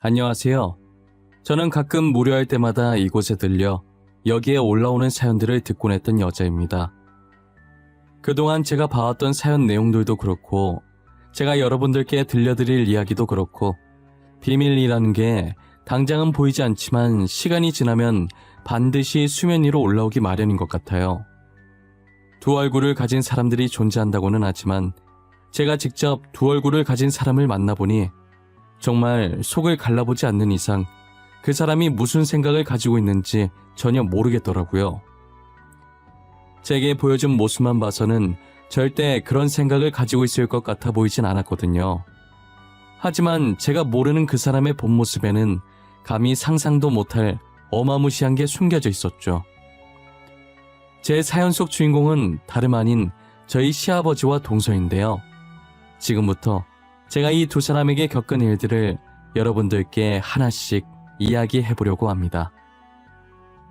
안녕하세요. 저는 가끔 무료할 때마다 이곳에 들려 여기에 올라오는 사연들을 듣곤 했던 여자입니다. 그동안 제가 봐왔던 사연 내용들도 그렇고 제가 여러분들께 들려드릴 이야기도 그렇고 비밀이라는 게 당장은 보이지 않지만 시간이 지나면 반드시 수면 위로 올라오기 마련인 것 같아요. 두 얼굴을 가진 사람들이 존재한다고는 하지만 제가 직접 두 얼굴을 가진 사람을 만나보니 정말 속을 갈라보지 않는 이상 그 사람이 무슨 생각을 가지고 있는지 전혀 모르겠더라고요. 제게 보여준 모습만 봐서는 절대 그런 생각을 가지고 있을 것 같아 보이진 않았거든요. 하지만 제가 모르는 그 사람의 본 모습에는 감히 상상도 못할 어마무시한 게 숨겨져 있었죠. 제 사연 속 주인공은 다름 아닌 저희 시아버지와 동서인데요. 지금부터 제가 이 두 사람에게 겪은 일들을 여러분들께 하나씩 이야기해보려고 합니다.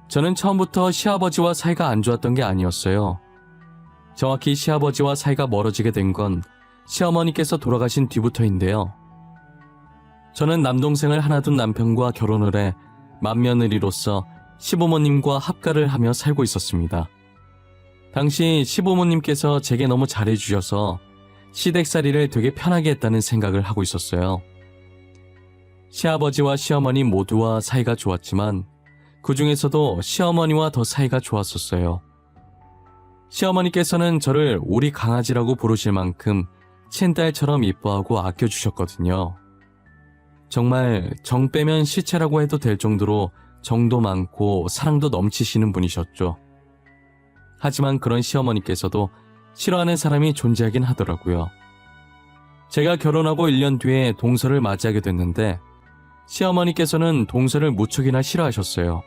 저는 처음부터 시아버지와 사이가 안 좋았던 게 아니었어요. 정확히 시아버지와 사이가 멀어지게 된 건 시어머니께서 돌아가신 뒤부터인데요. 저는 남동생을 하나 둔 남편과 결혼을 해 맏며느리로서 시부모님과 합가를 하며 살고 있었습니다. 당시 시부모님께서 제게 너무 잘해주셔서 시댁살이를 되게 편하게 했다는 생각을 하고 있었어요. 시아버지와 시어머니 모두와 사이가 좋았지만 그 중에서도 시어머니와 더 사이가 좋았었어요. 시어머니께서는 저를 우리 강아지라고 부르실 만큼 친딸처럼 이뻐하고 아껴주셨거든요. 정말 정 빼면 시체라고 해도 될 정도로 정도 많고 사랑도 넘치시는 분이셨죠. 하지만 그런 시어머니께서도 싫어하는 사람이 존재하긴 하더라고요. 제가 결혼하고 1년 뒤에 동서를 맞이하게 됐는데 시어머니께서는 동서를 무척이나 싫어하셨어요.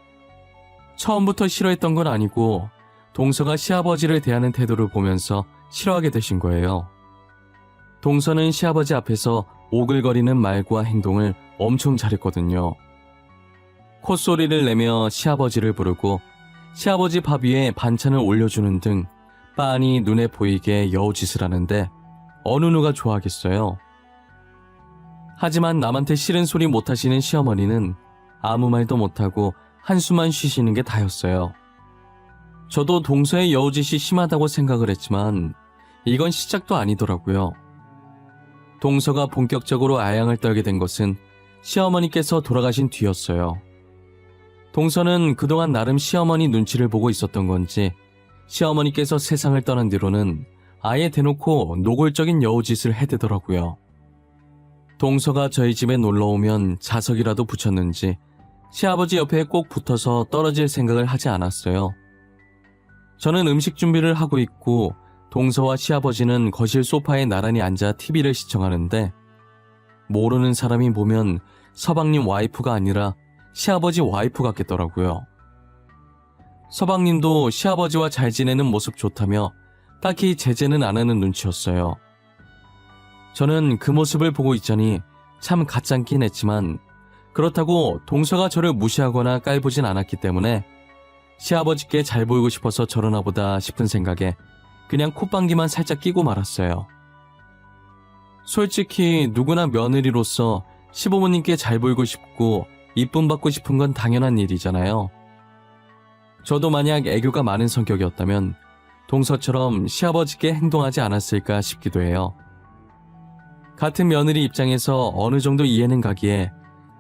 처음부터 싫어했던 건 아니고 동서가 시아버지를 대하는 태도를 보면서 싫어하게 되신 거예요. 동서는 시아버지 앞에서 오글거리는 말과 행동을 엄청 잘했거든요. 콧소리를 내며 시아버지를 부르고 시아버지 밥 위에 반찬을 올려주는 등 빤히 눈에 보이게 여우짓을 하는데 어느 누가 좋아하겠어요. 하지만 남한테 싫은 소리 못하시는 시어머니는 아무 말도 못하고 한숨만 쉬시는 게 다였어요. 저도 동서의 여우짓이 심하다고 생각을 했지만 이건 시작도 아니더라고요. 동서가 본격적으로 아양을 떨게 된 것은 시어머니께서 돌아가신 뒤였어요. 동서는 그동안 나름 시어머니 눈치를 보고 있었던 건지 시어머니께서 세상을 떠난 뒤로는 아예 대놓고 노골적인 여우짓을 해대더라고요. 동서가 저희 집에 놀러오면 자석이라도 붙였는지 시아버지 옆에 꼭 붙어서 떨어질 생각을 하지 않았어요. 저는 음식 준비를 하고 있고 동서와 시아버지는 거실 소파에 나란히 앉아 TV를 시청하는데 모르는 사람이 보면 서방님 와이프가 아니라 시아버지 와이프 같겠더라고요. 서방님도 시아버지와 잘 지내는 모습 좋다며 딱히 제재는 안 하는 눈치였어요. 저는 그 모습을 보고 있자니 참 가짠긴 했지만 그렇다고 동서가 저를 무시하거나 깔보진 않았기 때문에 시아버지께 잘 보이고 싶어서 저러나 보다 싶은 생각에 그냥 콧방귀만 살짝 끼고 말았어요. 솔직히 누구나 며느리로서 시부모님께 잘 보이고 싶고 이쁨 받고 싶은 건 당연한 일이잖아요. 저도 만약 애교가 많은 성격이었다면 동서처럼 시아버지께 행동하지 않았을까 싶기도 해요. 같은 며느리 입장에서 어느 정도 이해는 가기에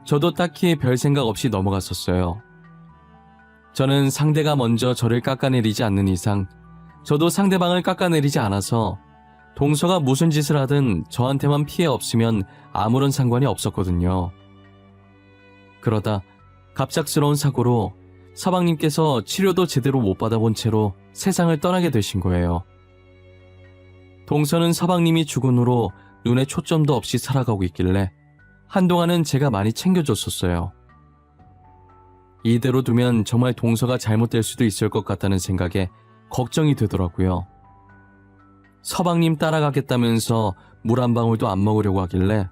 저도 딱히 별 생각 없이 넘어갔었어요. 저는 상대가 먼저 저를 깎아내리지 않는 이상 저도 상대방을 깎아내리지 않아서 동서가 무슨 짓을 하든 저한테만 피해 없으면 아무런 상관이 없었거든요. 그러다 갑작스러운 사고로 서방님께서 치료도 제대로 못 받아본 채로 세상을 떠나게 되신 거예요. 동서는 서방님이 죽은 후로 눈에 초점도 없이 살아가고 있길래 한동안은 제가 많이 챙겨줬었어요. 이대로 두면 정말 동서가 잘못될 수도 있을 것 같다는 생각에 걱정이 되더라고요. 서방님 따라가겠다면서 물 한 방울도 안 먹으려고 하길래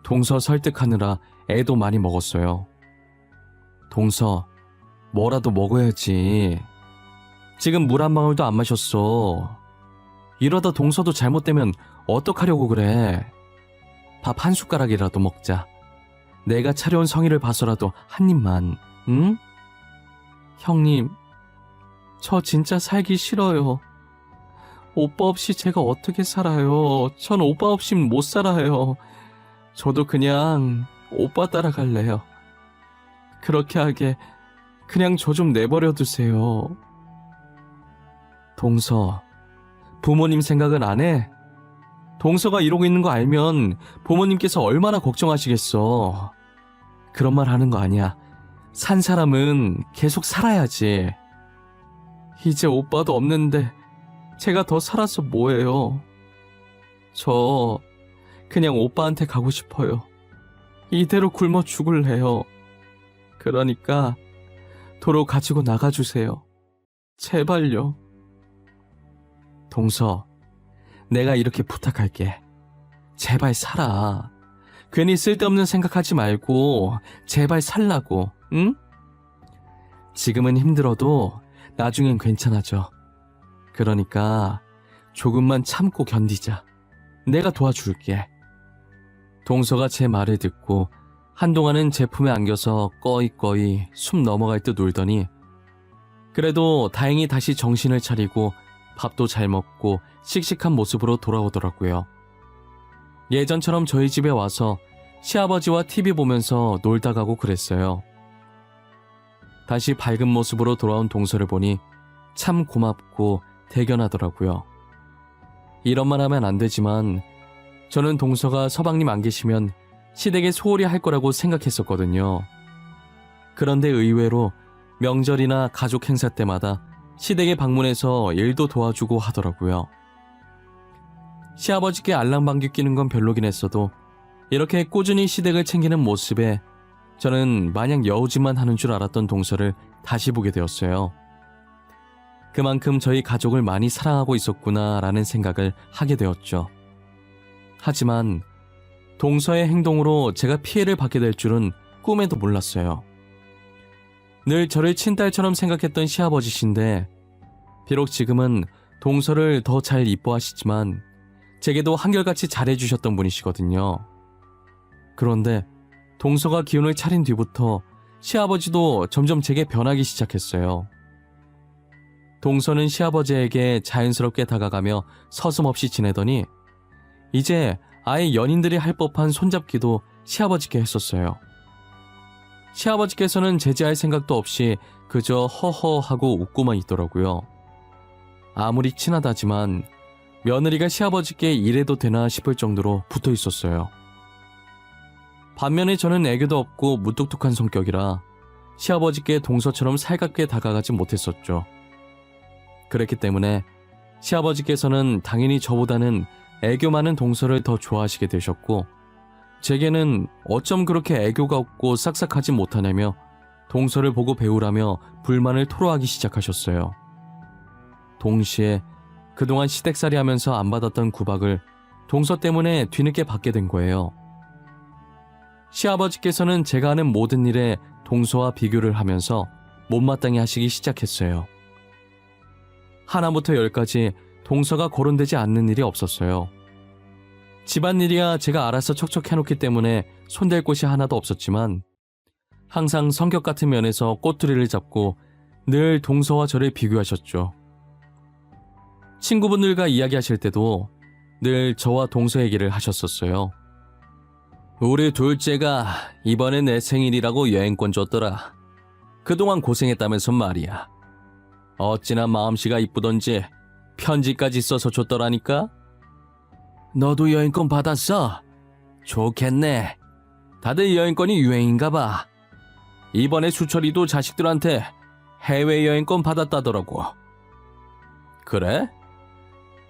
동서 설득하느라 애도 많이 먹었어요. 동서, 뭐라도 먹어야지. 지금 물 한 방울도 안 마셨어. 이러다 동서도 잘못되면 어떡하려고 그래. 밥 한 숟가락이라도 먹자. 내가 차려온 성의를 봐서라도 한 입만, 응? 형님, 저 진짜 살기 싫어요. 오빠 없이 제가 어떻게 살아요? 전 오빠 없인 못 살아요. 저도 그냥 오빠 따라갈래요. 그렇게 하게 그냥 저 좀 내버려 두세요. 동서, 부모님 생각은 안 해? 동서가 이러고 있는 거 알면 부모님께서 얼마나 걱정하시겠어. 그런 말 하는 거 아니야. 산 사람은 계속 살아야지. 이제 오빠도 없는데 제가 더 살아서 뭐해요. 저 그냥 오빠한테 가고 싶어요. 이대로 굶어 죽을래요. 그러니까 도로 가지고 나가주세요. 제발요. 동서, 내가 이렇게 부탁할게. 제발 살아. 괜히 쓸데없는 생각하지 말고 제발 살라고, 응? 지금은 힘들어도 나중엔 괜찮아져. 그러니까 조금만 참고 견디자. 내가 도와줄게. 동서가 제 말을 듣고 한동안은 제 품에 안겨서 꺼이꺼이 숨 넘어갈 듯 울더니 그래도 다행히 다시 정신을 차리고 밥도 잘 먹고 씩씩한 모습으로 돌아오더라고요. 예전처럼 저희 집에 와서 시아버지와 TV 보면서 놀다 가고 그랬어요. 다시 밝은 모습으로 돌아온 동서를 보니 참 고맙고 대견하더라고요. 이런 말 하면 안 되지만 저는 동서가 서방님 안 계시면 시댁에 소홀히 할 거라고 생각했었거든요. 그런데 의외로 명절이나 가족 행사 때마다 시댁에 방문해서 일도 도와주고 하더라고요. 시아버지께 알랑방귀 끼는 건 별로긴 했어도 이렇게 꾸준히 시댁을 챙기는 모습에 저는 마냥 여우짓만 하는 줄 알았던 동서를 다시 보게 되었어요. 그만큼 저희 가족을 많이 사랑하고 있었구나라는 생각을 하게 되었죠. 하지만 동서의 행동으로 제가 피해를 받게 될 줄은 꿈에도 몰랐어요. 늘 저를 친딸처럼 생각했던 시아버지신데 비록 지금은 동서를 더 잘 이뻐하시지만 제게도 한결같이 잘해주셨던 분이시거든요. 그런데 동서가 기운을 차린 뒤부터 시아버지도 점점 제게 변하기 시작했어요. 동서는 시아버지에게 자연스럽게 다가가며 서슴없이 지내더니 이제 아예 연인들이 할 법한 손잡기도 시아버지께 했었어요. 시아버지께서는 제지할 생각도 없이 그저 허허하고 웃고만 있더라고요. 아무리 친하다지만 며느리가 시아버지께 이래도 되나 싶을 정도로 붙어 있었어요. 반면에 저는 애교도 없고 무뚝뚝한 성격이라 시아버지께 동서처럼 살갑게 다가가지 못했었죠. 그랬기 때문에 시아버지께서는 당연히 저보다는 애교 많은 동서를 더 좋아하시게 되셨고 제게는 어쩜 그렇게 애교가 없고 싹싹하지 못하냐며 동서를 보고 배우라며 불만을 토로하기 시작하셨어요. 동시에 그동안 시댁살이 하면서 안 받았던 구박을 동서 때문에 뒤늦게 받게 된 거예요. 시아버지께서는 제가 하는 모든 일에 동서와 비교를 하면서 못마땅해 하시기 시작했어요. 하나부터 열까지 동서가 거론되지 않는 일이 없었어요. 집안일이야 제가 알아서 척척 해놓기 때문에 손댈 곳이 하나도 없었지만 항상 성격 같은 면에서 꼬투리를 잡고 늘 동서와 저를 비교하셨죠. 친구분들과 이야기하실 때도 늘 저와 동서 얘기를 하셨었어요. 우리 둘째가 이번에 내 생일이라고 여행권 줬더라. 그동안 고생했다면서 말이야. 어찌나 마음씨가 이쁘던지 편지까지 써서 줬더라니까. 너도 여행권 받았어? 좋겠네. 다들 여행권이 유행인가 봐. 이번에 수철이도 자식들한테 해외여행권 받았다더라고. 그래?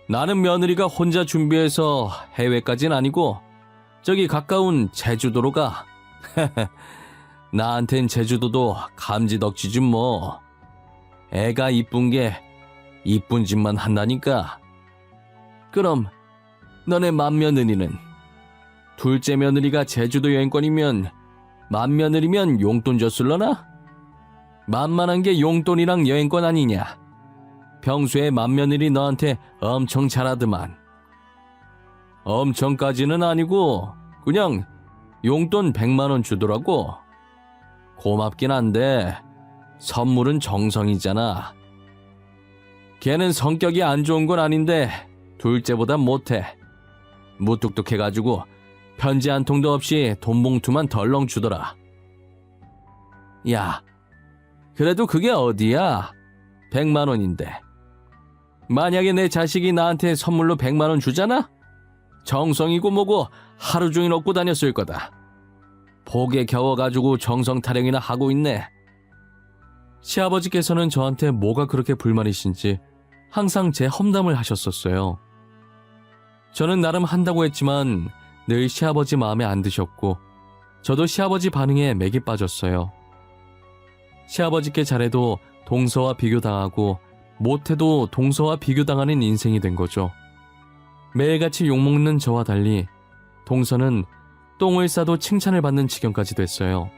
나는 며느리가 혼자 준비해서 해외까진 아니고 저기 가까운 제주도로 가. 나한텐 제주도도 감지덕지지 뭐. 애가 이쁜 게 이쁜 짓만 한다니까. 그럼 너네 맏며느리는? 둘째 며느리가 제주도 여행권이면 맏며느리면 용돈 줬을러나? 만만한 게 용돈이랑 여행권 아니냐. 평소에 맏며느리 너한테 엄청 잘하더만. 엄청까지는 아니고 그냥 용돈 100만 원 주더라고. 고맙긴 한데 선물은 정성이잖아. 걔는 성격이 안 좋은 건 아닌데 둘째보단 못해. 무뚝뚝해가지고 편지 한 통도 없이 돈 봉투만 덜렁 주더라. 야, 그래도 그게 어디야? 100만 원인데. 만약에 내 자식이 나한테 선물로 100만 원 주잖아? 정성이고 뭐고 하루 종일 얻고 다녔을 거다. 복에 겨워가지고 정성 타령이나 하고 있네. 시아버지께서는 저한테 뭐가 그렇게 불만이신지 항상 제 험담을 하셨었어요. 저는 나름 한다고 했지만 늘 시아버지 마음에 안 드셨고 저도 시아버지 반응에 맥이 빠졌어요. 시아버지께 잘해도 동서와 비교당하고 못해도 동서와 비교당하는 인생이 된 거죠. 매일같이 욕먹는 저와 달리 동서는 똥을 싸도 칭찬을 받는 지경까지 됐어요.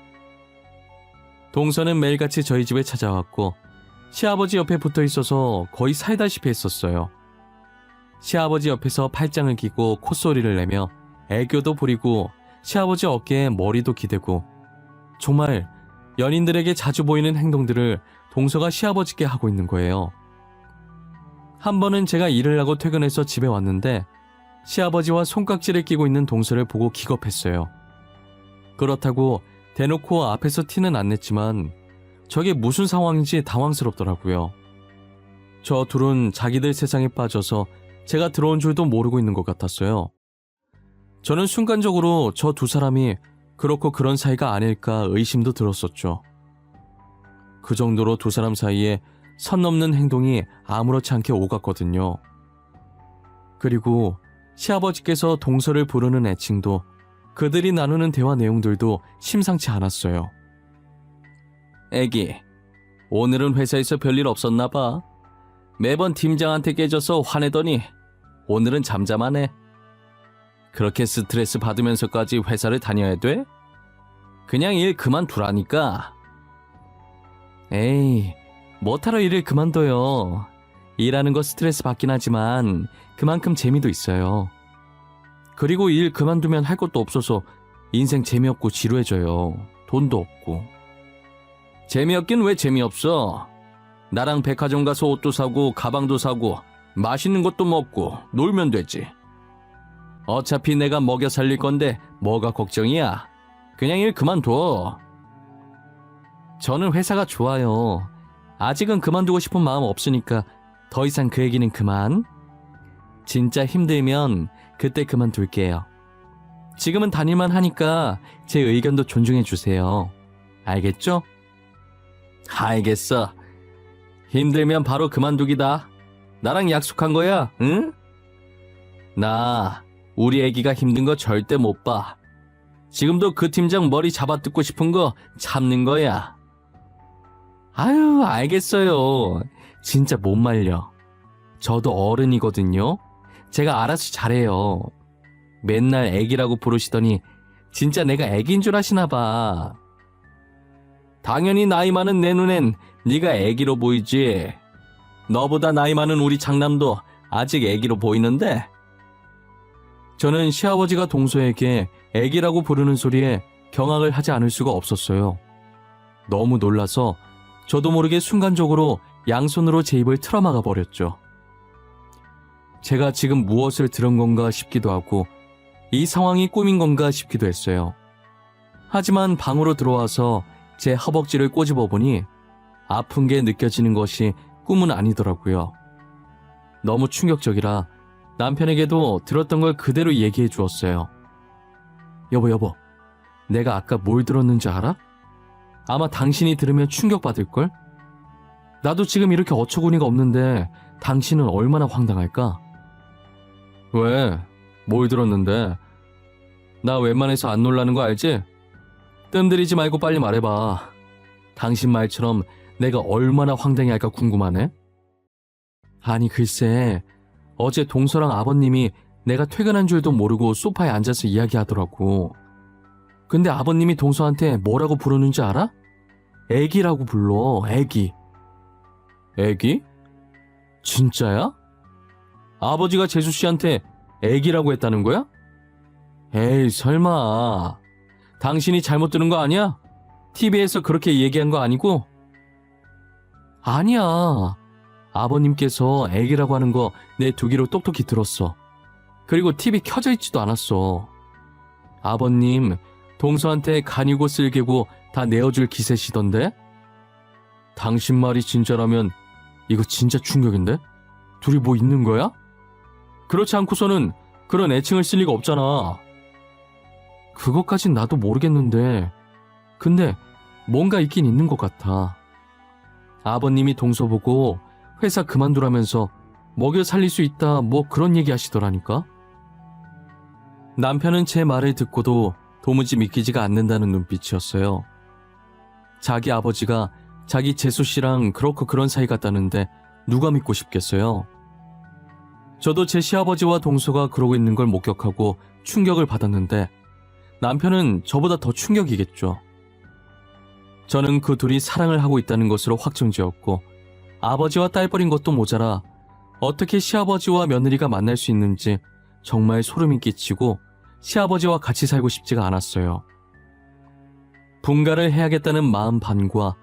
동서는 매일같이 저희 집에 찾아왔고 시아버지 옆에 붙어 있어서 거의 살다시피 했었어요. 시아버지 옆에서 팔짱을 끼고 콧소리를 내며 애교도 부리고 시아버지 어깨에 머리도 기대고 정말 연인들에게 자주 보이는 행동들을 동서가 시아버지께 하고 있는 거예요. 한 번은 제가 일을 하고 퇴근해서 집에 왔는데 시아버지와 손깍지를 끼고 있는 동서를 보고 기겁했어요. 그렇다고 대놓고 앞에서 티는 안 냈지만 저게 무슨 상황인지 당황스럽더라고요. 저 둘은 자기들 세상에 빠져서 제가 들어온 줄도 모르고 있는 것 같았어요. 저는 순간적으로 저 두 사람이 그렇고 그런 사이가 아닐까 의심도 들었었죠. 그 정도로 두 사람 사이에 선 넘는 행동이 아무렇지 않게 오갔거든요. 그리고 시아버지께서 동서를 부르는 애칭도 그들이 나누는 대화 내용들도 심상치 않았어요. 애기, 오늘은 회사에서 별일 없었나 봐. 매번 팀장한테 깨져서 화내더니 오늘은 잠잠하네. 그렇게 스트레스 받으면서까지 회사를 다녀야 돼? 그냥 일 그만두라니까. 에이, 뭐하러 일을 그만둬요. 일하는 거 스트레스 받긴 하지만 그만큼 재미도 있어요. 그리고 일 그만두면 할 것도 없어서 인생 재미없고 지루해져요. 돈도 없고. 재미없긴 왜 재미없어? 나랑 백화점 가서 옷도 사고 가방도 사고 맛있는 것도 먹고 놀면 되지. 어차피 내가 먹여 살릴 건데 뭐가 걱정이야? 그냥 일 그만둬. 저는 회사가 좋아요. 아직은 그만두고 싶은 마음 없으니까 더 이상 그 얘기는 그만. 진짜 힘들면 그때 그만둘게요. 지금은 다닐만 하니까 제 의견도 존중해 주세요. 알겠죠? 알겠어. 힘들면 바로 그만두기다. 나랑 약속한 거야, 응? 나 우리 애기가 힘든 거 절대 못 봐. 지금도 그 팀장 머리 잡아뜯고 싶은 거 참는 거야. 아유, 알겠어요. 진짜 못 말려. 저도 어른이거든요. 제가 알아서 잘해요. 맨날 애기라고 부르시더니 진짜 내가 애기인 줄 아시나 봐. 당연히 나이 많은 내 눈엔 네가 애기로 보이지. 너보다 나이 많은 우리 장남도 아직 애기로 보이는데. 저는 시아버지가 동서에게 애기라고 부르는 소리에 경악을 하지 않을 수가 없었어요. 너무 놀라서 저도 모르게 순간적으로 양손으로 제 입을 틀어막아 버렸죠. 제가 지금 무엇을 들은 건가 싶기도 하고 이 상황이 꿈인 건가 싶기도 했어요. 하지만 방으로 들어와서 제 허벅지를 꼬집어 보니 아픈 게 느껴지는 것이 꿈은 아니더라고요. 너무 충격적이라 남편에게도 들었던 걸 그대로 얘기해 주었어요. 여보, 내가 아까 뭘 들었는지 알아? 아마 당신이 들으면 충격받을걸? 나도 지금 이렇게 어처구니가 없는데 당신은 얼마나 황당할까? 왜? 뭘 들었는데? 나 웬만해서 안 놀라는 거 알지? 뜸들이지 말고 빨리 말해봐. 당신 말처럼 내가 얼마나 황당해할까 궁금하네? 아니 글쎄, 어제 동서랑 아버님이 내가 퇴근한 줄도 모르고 소파에 앉아서 이야기하더라고. 근데 아버님이 동서한테 뭐라고 부르는지 알아? 애기라고 불러, 애기. 애기? 진짜야? 아버지가 재수씨한테 애기라고 했다는 거야? 에이, 설마. 당신이 잘못 들은 거 아니야? TV에서 그렇게 얘기한 거 아니고? 아니야. 아버님께서 애기라고 하는 거 내 두 귀로 똑똑히 들었어. 그리고 TV 켜져 있지도 않았어. 아버님, 동서한테 간이고 쓸개고 다 내어줄 기세시던데? 당신 말이 진짜라면 이거 진짜 충격인데? 둘이 뭐 있는 거야? 그렇지 않고서는 그런 애칭을 쓸 리가 없잖아. 그것까진 나도 모르겠는데 근데 뭔가 있긴 있는 것 같아. 아버님이 동서 보고 회사 그만두라면서 먹여 살릴 수 있다 뭐 그런 얘기 하시더라니까. 남편은 제 말을 듣고도 도무지 믿기지가 않는다는 눈빛이었어요. 자기 아버지가 자기 재수 씨랑 그렇고 그런 사이 같다는데 누가 믿고 싶겠어요. 저도 제 시아버지와 동서가 그러고 있는 걸 목격하고 충격을 받았는데 남편은 저보다 더 충격이겠죠. 저는 그 둘이 사랑을 하고 있다는 것으로 확정지었고 아버지와 딸뻘인 것도 모자라 어떻게 시아버지와 며느리가 만날 수 있는지 정말 소름이 끼치고 시아버지와 같이 살고 싶지가 않았어요. 분가를 해야겠다는 마음 반과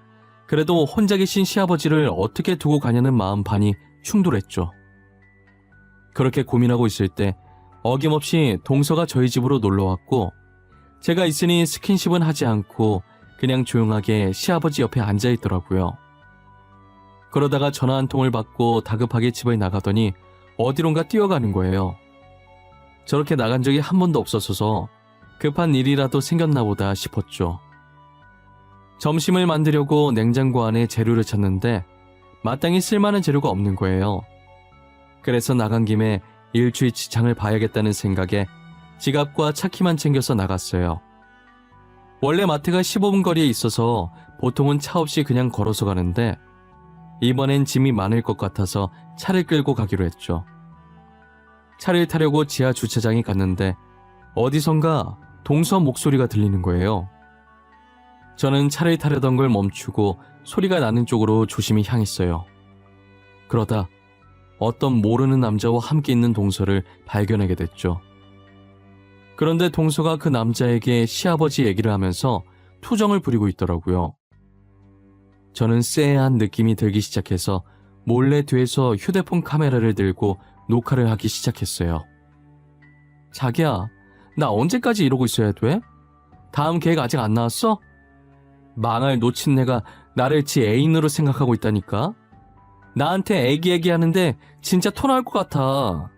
그래도 혼자 계신 시아버지를 어떻게 두고 가냐는 마음 반이 충돌했죠. 그렇게 고민하고 있을 때 어김없이 동서가 저희 집으로 놀러왔고 제가 있으니 스킨십은 하지 않고 그냥 조용하게 시아버지 옆에 앉아있더라고요. 그러다가 전화 한 통을 받고 다급하게 집을 나가더니 어디론가 뛰어가는 거예요. 저렇게 나간 적이 한 번도 없었어서 급한 일이라도 생겼나 보다 싶었죠. 점심을 만들려고 냉장고 안에 재료를 찾는데 마땅히 쓸만한 재료가 없는 거예요. 그래서 나간 김에 일주일치 장을 봐야겠다는 생각에 지갑과 차키만 챙겨서 나갔어요. 원래 마트가 15분 거리에 있어서 보통은 차 없이 그냥 걸어서 가는데 이번엔 짐이 많을 것 같아서 차를 끌고 가기로 했죠. 차를 타려고 지하 주차장에 갔는데 어디선가 동서 목소리가 들리는 거예요. 저는 차를 타려던 걸 멈추고 소리가 나는 쪽으로 조심히 향했어요. 그러다 어떤 모르는 남자와 함께 있는 동서를 발견하게 됐죠. 그런데 동서가 그 남자에게 시아버지 얘기를 하면서 투정을 부리고 있더라고요. 저는 쎄한 느낌이 들기 시작해서 몰래 뒤에서 휴대폰 카메라를 들고 녹화를 하기 시작했어요. 자기야, 나 언제까지 이러고 있어야 돼? 다음 계획 아직 안 나왔어? 망할 놓친 내가 나를 지 애인으로 생각하고 있다니까? 나한테 애기 하는데 진짜 토 나올 것 같아.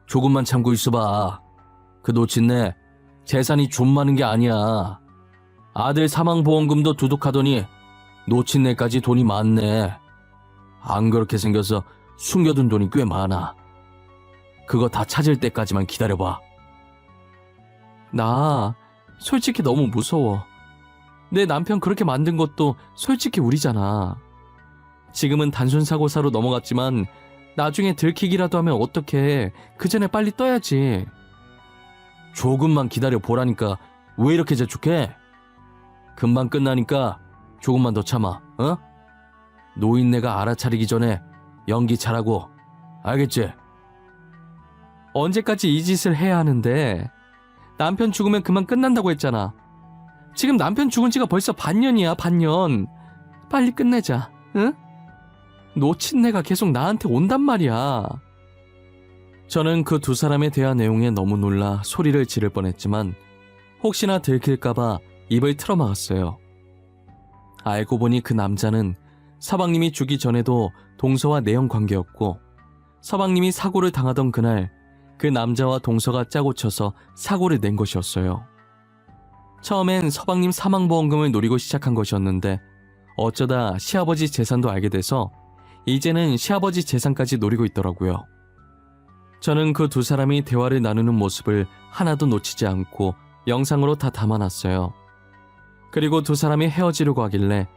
조금만 참고 있어봐. 그 놓친 내 재산이 좀 많은 게 아니야. 아들 사망보험금도 두둑하더니 놓친 내까지 돈이 많네. 안 그렇게 생겨서 숨겨둔 돈이 꽤 많아. 그거 다 찾을 때까지만 기다려봐. 나 솔직히 너무 무서워. 내 남편 그렇게 만든 것도 솔직히 우리잖아. 지금은 단순 사고사로 넘어갔지만 나중에 들키기라도 하면 어떡해. 그 전에 빨리 떠야지. 조금만 기다려 보라니까 왜 이렇게 재촉해? 금방 끝나니까 조금만 더 참아, 어? 노인네가 알아차리기 전에 연기 잘하고, 알겠지? 언제까지 이 짓을 해야 하는데? 남편 죽으면 그만 끝난다고 했잖아. 지금 남편 죽은 지가 벌써 반년이야, 반년. 빨리 끝내자, 응? 놓친 내가 계속 나한테 온단 말이야. 저는 그 두 사람의 대화 내용에 너무 놀라 소리를 지를 뻔했지만 혹시나 들킬까봐 입을 틀어막았어요. 알고 보니 그 남자는 서방님이 죽기 전에도 동서와 내연 관계였고 서방님이 사고를 당하던 그날 그 남자와 동서가 짜고 쳐서 사고를 낸 것이었어요. 처음엔 서방님 사망보험금을 노리고 시작한 것이었는데 어쩌다 시아버지 재산도 알게 돼서 이제는 시아버지 재산까지 노리고 있더라고요. 저는 그 두 사람이 대화를 나누는 모습을 하나도 놓치지 않고 영상으로 다 담아놨어요. 그리고 두 사람이 헤어지려고 하길래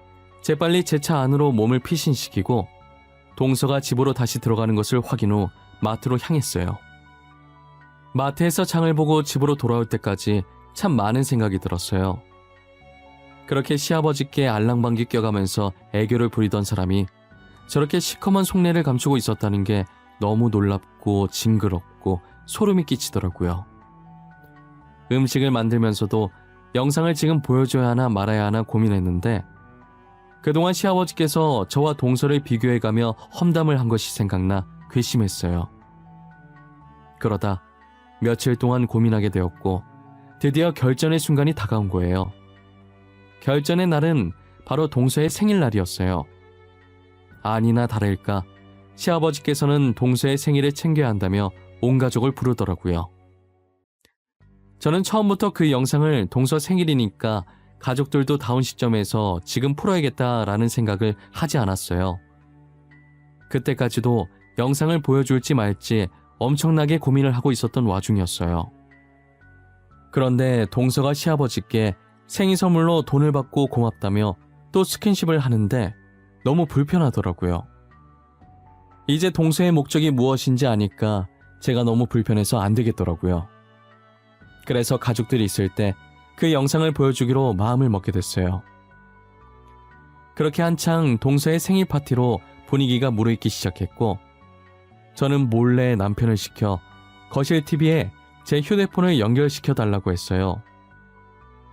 재빨리 제 차 안으로 몸을 피신시키고 동서가 집으로 다시 들어가는 것을 확인 후 마트로 향했어요. 마트에서 장을 보고 집으로 돌아올 때까지 참 많은 생각이 들었어요. 그렇게 시아버지께 알랑방귀 껴가면서 애교를 부리던 사람이 저렇게 시커먼 속내를 감추고 있었다는 게 너무 놀랍고 징그럽고 소름이 끼치더라고요. 음식을 만들면서도 영상을 지금 보여줘야 하나 말아야 하나 고민했는데 그동안 시아버지께서 저와 동서를 비교해가며 험담을 한 것이 생각나 괘씸했어요. 그러다 며칠 동안 고민하게 되었고 드디어 결전의 순간이 다가온 거예요. 결전의 날은 바로 동서의 생일날이었어요. 아니나 다를까 시아버지께서는 동서의 생일을 챙겨야 한다며 온 가족을 부르더라고요. 저는 처음부터 그 영상을 동서 생일이니까 가족들도 다운 시점에서 지금 풀어야겠다라는 생각을 하지 않았어요. 그때까지도 영상을 보여줄지 말지 엄청나게 고민을 하고 있었던 와중이었어요. 그런데 동서가 시아버지께 생일 선물로 돈을 받고 고맙다며 또 스킨십을 하는데 너무 불편하더라고요. 이제 동서의 목적이 무엇인지 아니까 제가 너무 불편해서 안 되겠더라고요. 그래서 가족들이 있을 때 그 영상을 보여주기로 마음을 먹게 됐어요. 그렇게 한창 동서의 생일 파티로 분위기가 무르익기 시작했고 저는 몰래 남편을 시켜 거실 TV에 제 휴대폰을 연결시켜 달라고 했어요.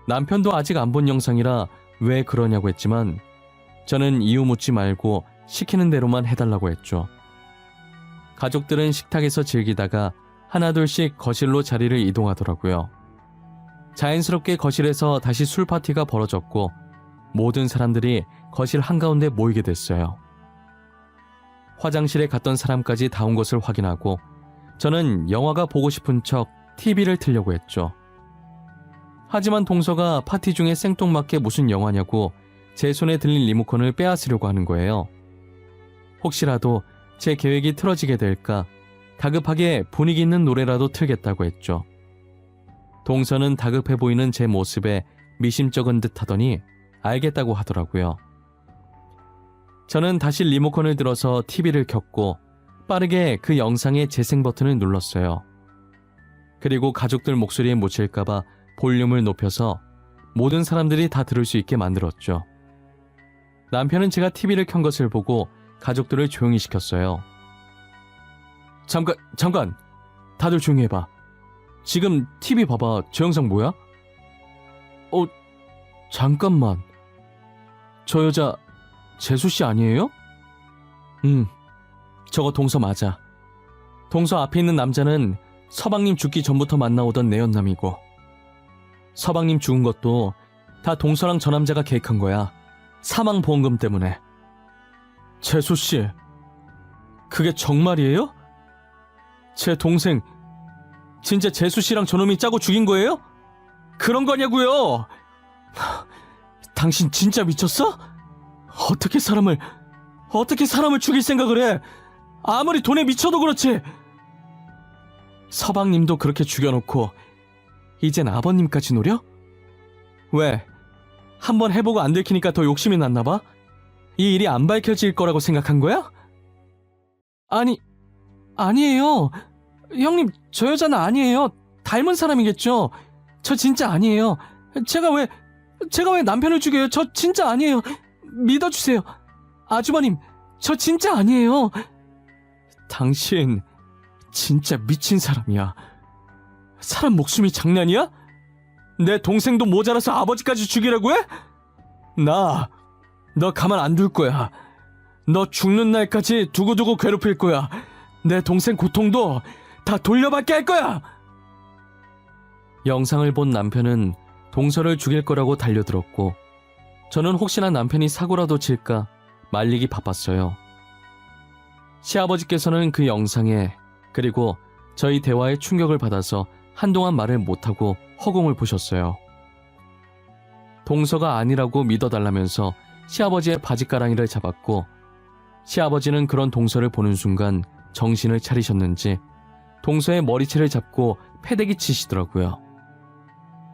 남편도 아직 안 본 영상이라 왜 그러냐고 했지만 저는 이유 묻지 말고 시키는 대로만 해달라고 했죠. 가족들은 식탁에서 즐기다가 하나둘씩 거실로 자리를 이동하더라고요. 자연스럽게 거실에서 다시 술 파티가 벌어졌고 모든 사람들이 거실 한가운데 모이게 됐어요. 화장실에 갔던 사람까지 다 온 것을 확인하고 저는 영화가 보고 싶은 척 TV를 틀려고 했죠. 하지만 동서가 파티 중에 생뚱맞게 무슨 영화냐고 제 손에 들린 리모컨을 빼앗으려고 하는 거예요. 혹시라도 제 계획이 틀어지게 될까 다급하게 분위기 있는 노래라도 틀겠다고 했죠. 동서는 다급해 보이는 제 모습에 미심쩍은 듯 하더니 알겠다고 하더라고요. 저는 다시 리모컨을 들어서 TV를 켰고 빠르게 그 영상의 재생 버튼을 눌렀어요. 그리고 가족들 목소리에 묻힐까봐 볼륨을 높여서 모든 사람들이 다 들을 수 있게 만들었죠. 남편은 제가 TV를 켠 것을 보고 가족들을 조용히 시켰어요. 잠깐! 다들 조용히 해봐. 지금 TV 봐봐. 저 영상 뭐야? 잠깐만. 저 여자 재수씨 아니에요? 저거 동서 맞아. 동서 앞에 있는 남자는 서방님 죽기 전부터 만나오던 내연남이고 서방님 죽은 것도 다 동서랑 저 남자가 계획한 거야. 사망보험금 때문에. 재수씨, 그게 정말이에요? 제 동생 진짜 재수씨랑 저놈이 짜고 죽인 거예요? 그런 거냐고요? 당신 진짜 미쳤어? 어떻게 사람을 죽일 생각을 해? 아무리 돈에 미쳐도 그렇지. 서방님도 그렇게 죽여놓고 이젠 아버님까지 노려? 왜? 한번 해보고 안 들키니까 더 욕심이 났나 봐? 이 일이 안 밝혀질 거라고 생각한 거야? 아니에요. 형님, 저 여자는 아니에요. 닮은 사람이겠죠. 저 진짜 아니에요. 제가 왜 남편을 죽여요? 저 진짜 아니에요. 믿어주세요. 아주버님, 저 진짜 아니에요. 당신 진짜 미친 사람이야. 사람 목숨이 장난이야? 내 동생도 모자라서 아버지까지 죽이라고 해? 너 가만 안 둘 거야. 너 죽는 날까지 두고두고 괴롭힐 거야. 내 동생 고통도 다 돌려받게 할 거야. 영상을 본 남편은 동서를 죽일 거라고 달려들었고 저는 혹시나 남편이 사고라도 칠까 말리기 바빴어요. 시아버지께서는 그 영상에 그리고 저희 대화에 충격을 받아서 한동안 말을 못하고 허공을 보셨어요. 동서가 아니라고 믿어달라면서 시아버지의 바지가랑이를 잡았고 시아버지는 그런 동서를 보는 순간 정신을 차리셨는지 동서의 머리채를 잡고 패대기 치시더라고요.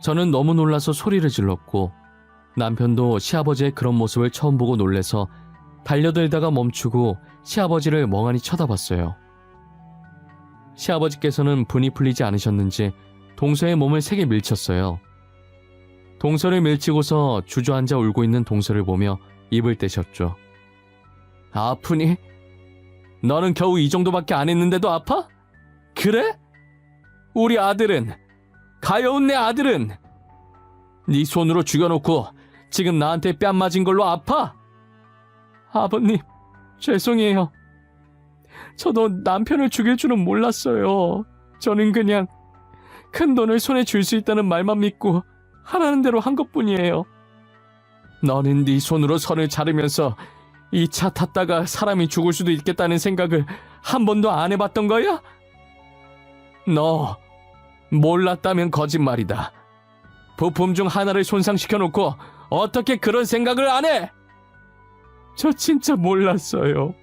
저는 너무 놀라서 소리를 질렀고 남편도 시아버지의 그런 모습을 처음 보고 놀래서 달려들다가 멈추고 시아버지를 멍하니 쳐다봤어요. 시아버지께서는 분이 풀리지 않으셨는지 동서의 몸을 세게 밀쳤어요. 동서를 밀치고서 주저앉아 울고 있는 동서를 보며 입을 떼셨죠. 아프니? 너는 겨우 이 정도밖에 안 했는데도 아파? 그래? 우리 아들은, 가여운 내 아들은 네 손으로 죽여놓고 지금 나한테 뺨 맞은 걸로 아파? 아버님, 죄송해요. 저도 남편을 죽일 줄은 몰랐어요. 저는 그냥 큰 돈을 손에 줄 수 있다는 말만 믿고 하라는 대로 한 것뿐이에요. 너는 네 손으로 선을 자르면서 이 차 탔다가 사람이 죽을 수도 있겠다는 생각을 한 번도 안 해봤던 거야? 너 몰랐다면 거짓말이다. 부품 중 하나를 손상시켜놓고 어떻게 그런 생각을 안 해? 저 진짜 몰랐어요.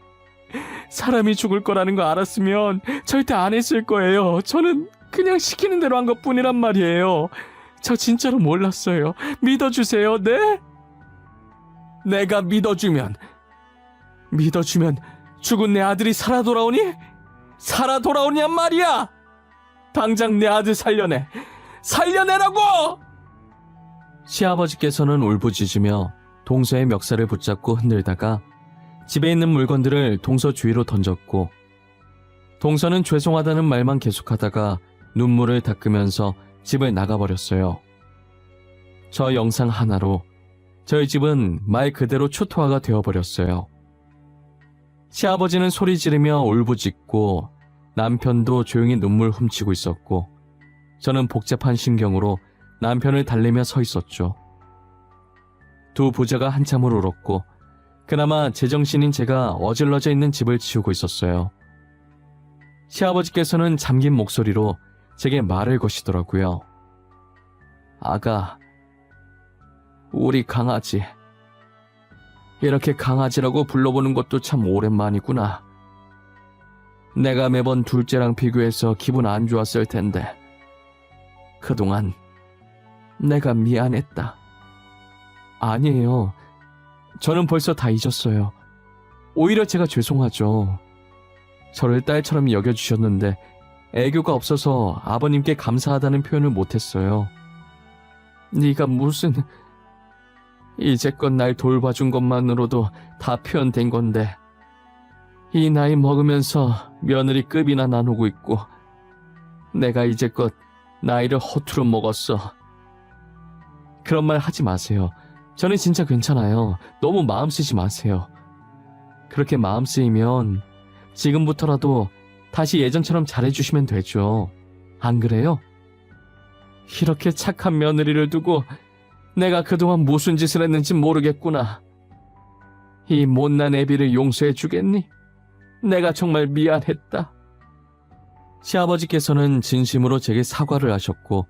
사람이 죽을 거라는 거 알았으면 절대 안 했을 거예요. 저는 그냥 시키는 대로 한 것뿐이란 말이에요. 저 진짜로 몰랐어요. 믿어주세요. 네? 내가 믿어주면 죽은 내 아들이 살아 돌아오니? 살아 돌아오냔 말이야! 당장 내 아들 살려내라고! 시아버지께서는 울부짖으며 동서의 멱살을 붙잡고 흔들다가 집에 있는 물건들을 동서 주위로 던졌고, 동서는 죄송하다는 말만 계속하다가 눈물을 닦으면서 집을 나가버렸어요. 저 영상 하나로 저희 집은 말 그대로 초토화가 되어버렸어요. 시아버지는 소리 지르며 울부짖고 남편도 조용히 눈물 훔치고 있었고, 저는 복잡한 심경으로 남편을 달래며 서 있었죠. 두 부자가 한참을 울었고 그나마 제정신인 제가 어질러져 있는 집을 치우고 있었어요. 시아버지께서는 잠긴 목소리로 제게 말을 거시더라고요. 아가, 우리 강아지. 이렇게 강아지라고 불러보는 것도 참 오랜만이구나. 내가 매번 둘째랑 비교해서 기분 안 좋았을 텐데 그동안 내가 미안했다. 아니에요. 저는 벌써 다 잊었어요. 오히려 제가 죄송하죠. 저를 딸처럼 여겨주셨는데 애교가 없어서 아버님께 감사하다는 표현을 못했어요. 네가 무슨... 이제껏 날 돌봐준 것만으로도 다 표현된 건데 이 나이 먹으면서 며느리 급이나 나누고 있고 내가 이제껏 나이를 허투루 먹었어. 그런 말 하지 마세요. 저는 진짜 괜찮아요. 너무 마음 쓰지 마세요. 그렇게 마음 쓰이면 지금부터라도 다시 예전처럼 잘해주시면 되죠. 안 그래요? 이렇게 착한 며느리를 두고 내가 그동안 무슨 짓을 했는지 모르겠구나. 이 못난 애비를 용서해 주겠니? 내가 정말 미안했다. 시아버지께서는 진심으로 제게 사과를 하셨고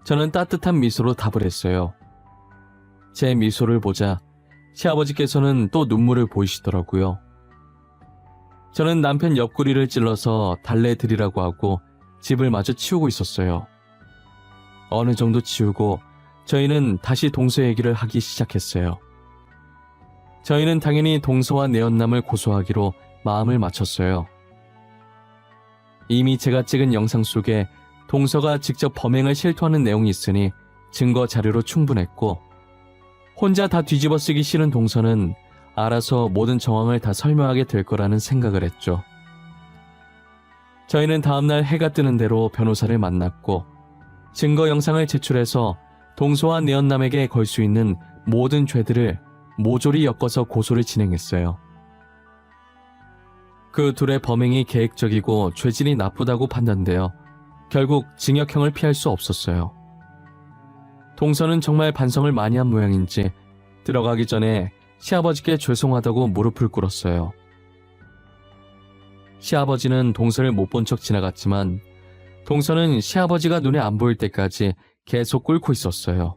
저는 따뜻한 미소로 답을 했어요. 제 미소를 보자 시아버지께서는 또 눈물을 보이시더라고요. 저는 남편 옆구리를 찔러서 달래드리라고 하고 집을 마저 치우고 있었어요. 어느 정도 치우고 저희는 다시 동서 얘기를 하기 시작했어요. 저희는 당연히 동서와 내연남을 고소하기로 마음을 맞췄어요. 이미 제가 찍은 영상 속에 동서가 직접 범행을 실토하는 내용이 있으니 증거 자료로 충분했고, 혼자 다 뒤집어 쓰기 싫은 동서는 알아서 모든 정황을 다 설명하게 될 거라는 생각을 했죠. 저희는 다음날 해가 뜨는 대로 변호사를 만났고 증거 영상을 제출해서 동서와 내연남에게 걸 수 있는 모든 죄들을 모조리 엮어서 고소를 진행했어요. 그 둘의 범행이 계획적이고 죄질이 나쁘다고 판단되어 결국 징역형을 피할 수 없었어요. 동서는 정말 반성을 많이 한 모양인지 들어가기 전에 시아버지께 죄송하다고 무릎을 꿇었어요. 시아버지는 동서를 못 본 척 지나갔지만 동서는 시아버지가 눈에 안 보일 때까지 계속 꿇고 있었어요.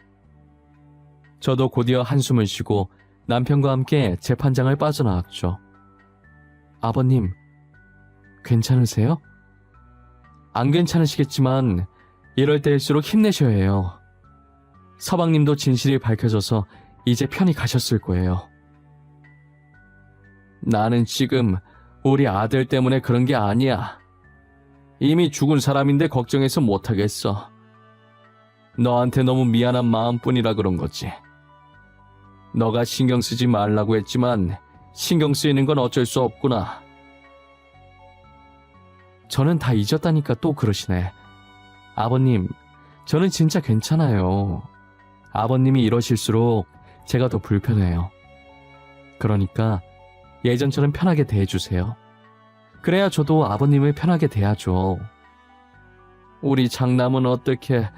저도 곧이어 한숨을 쉬고 남편과 함께 재판장을 빠져나왔죠. 아버님, 괜찮으세요? 안 괜찮으시겠지만 이럴 때일수록 힘내셔야 해요. 서방님도 진실이 밝혀져서 이제 편히 가셨을 거예요. 나는 지금 우리 아들 때문에 그런 게 아니야. 이미 죽은 사람인데 걱정해서 못하겠어. 너한테 너무 미안한 마음뿐이라 그런 거지. 너가 신경 쓰지 말라고 했지만 신경 쓰이는 건 어쩔 수 없구나. 저는 다 잊었다니까 또 그러시네. 아버님, 저는 진짜 괜찮아요. 아버님이 이러실수록 제가 더 불편해요. 그러니까 예전처럼 편하게 대해주세요. 그래야 저도 아버님을 편하게 대하죠. 우리 장남은 어떻게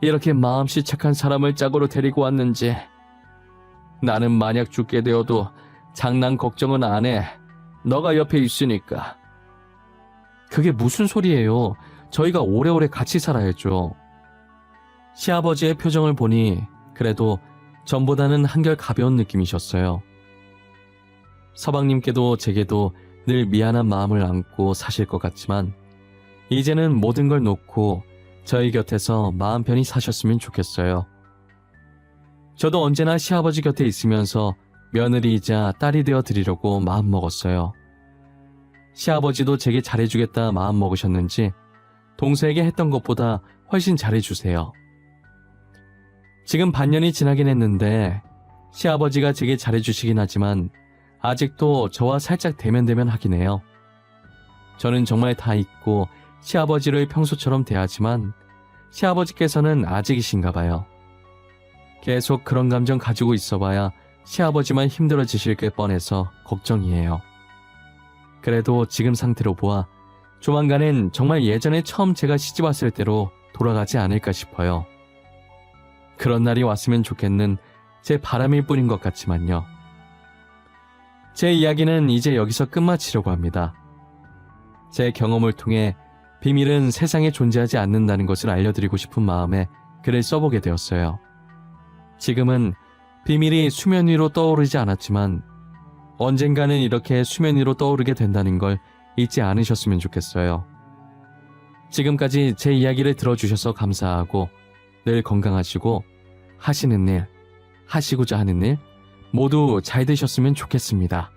이렇게 마음씨 착한 사람을 짝으로 데리고 왔는지. 나는 만약 죽게 되어도 장남 걱정은 안 해. 너가 옆에 있으니까. 그게 무슨 소리예요. 저희가 오래오래 같이 살아야죠. 시아버지의 표정을 보니 그래도 전보다는 한결 가벼운 느낌이셨어요. 서방님께도 제게도 늘 미안한 마음을 안고 사실 것 같지만 이제는 모든 걸 놓고 저희 곁에서 마음 편히 사셨으면 좋겠어요. 저도 언제나 시아버지 곁에 있으면서 며느리이자 딸이 되어 드리려고 마음먹었어요. 시아버지도 제게 잘해주겠다 마음먹으셨는지 동서에게 했던 것보다 훨씬 잘해주세요. 지금 반년이 지나긴 했는데 시아버지가 제게 잘해주시긴 하지만 아직도 저와 살짝 대면대면 하긴 해요. 저는 정말 다 잊고 시아버지를 평소처럼 대하지만 시아버지께서는 아직이신가 봐요. 계속 그런 감정 가지고 있어봐야 시아버지만 힘들어지실 게 뻔해서 걱정이에요. 그래도 지금 상태로 보아 조만간엔 정말 예전에 처음 제가 시집왔을 때로 돌아가지 않을까 싶어요. 그런 날이 왔으면 좋겠는 제 바람일 뿐인 것 같지만요. 제 이야기는 이제 여기서 끝마치려고 합니다. 제 경험을 통해 비밀은 세상에 존재하지 않는다는 것을 알려드리고 싶은 마음에 글을 써보게 되었어요. 지금은 비밀이 수면 위로 떠오르지 않았지만 언젠가는 이렇게 수면 위로 떠오르게 된다는 걸 잊지 않으셨으면 좋겠어요. 지금까지 제 이야기를 들어주셔서 감사하고 늘 건강하시고 하시는 일, 하시고자 하는 일 모두 잘 되셨으면 좋겠습니다.